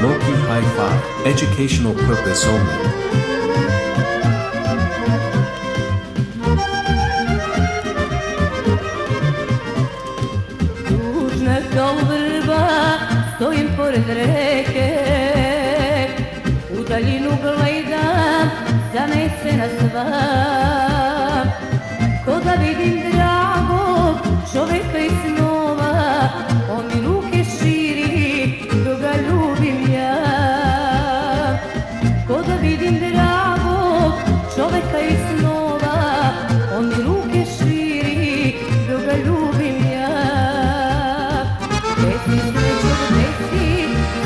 Loki Hi-Fi, educational purpose only. Tužna kao vrba stojim pored reke, u daljinu gledam zanesena sva, ko da vidim dragog čoveka iz snova, on mi ruke širi dok ga ljubim ja. Ko da vidim dragog čoveka iz snova, on mi ruke širi dok ga ljubim ja.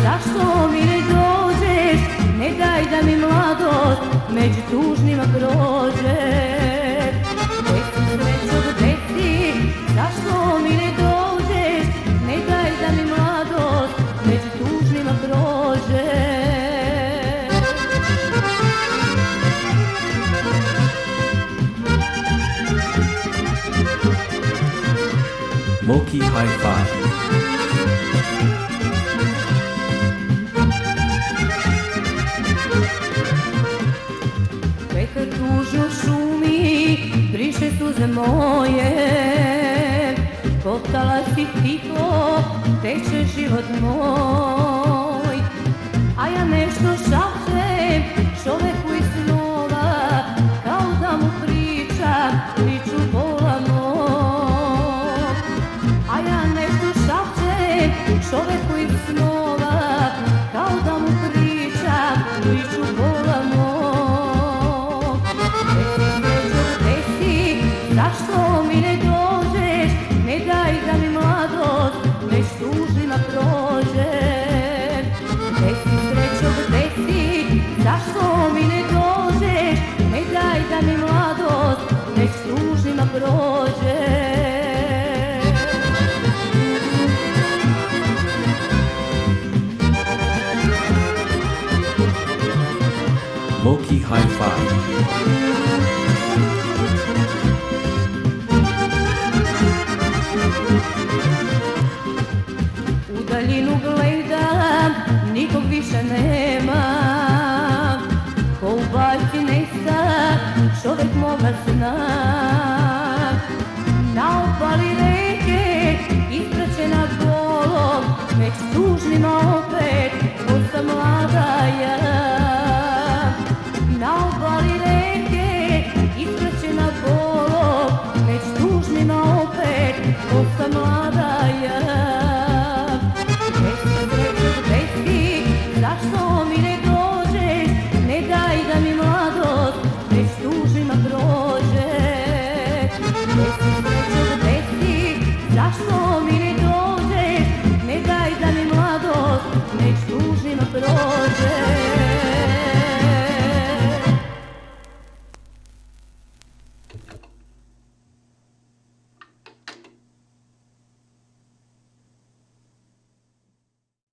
Zašto mi ne dođeš, ne daj da mi mladost među tužnima prođe. Gde si srećo, gde si, zašto mi ne dođeš, ne daj da mi mladost među tužnima prođe. Loki Hi-Fi. Vetar tužno šumi, briše suze moje, ko talasi tiho, teče život moj. A ja nešto šapćem čoveku iz snova, kao da mu pričam priču bola mog. A ja nešto šapćem čoveku iz snova, kao da mu pričam priču bola mog. Zašto mi ne dođeš, ne daj da mi mladost među tužnima prođe. Gde si srećo, gde si, zašto mi ne dođeš, ne daj da mi mladost među tužnima prođe. Loki Hi-Fi. U daljinu gledam, nikog više nema, ko u bajci nesta čovek moga sna. Na obali reke, ispraćena bolom, među tužnima opet osta mlada ja. Na obali reke, ispraćena bolom, među tužnima opet osta mlada ja.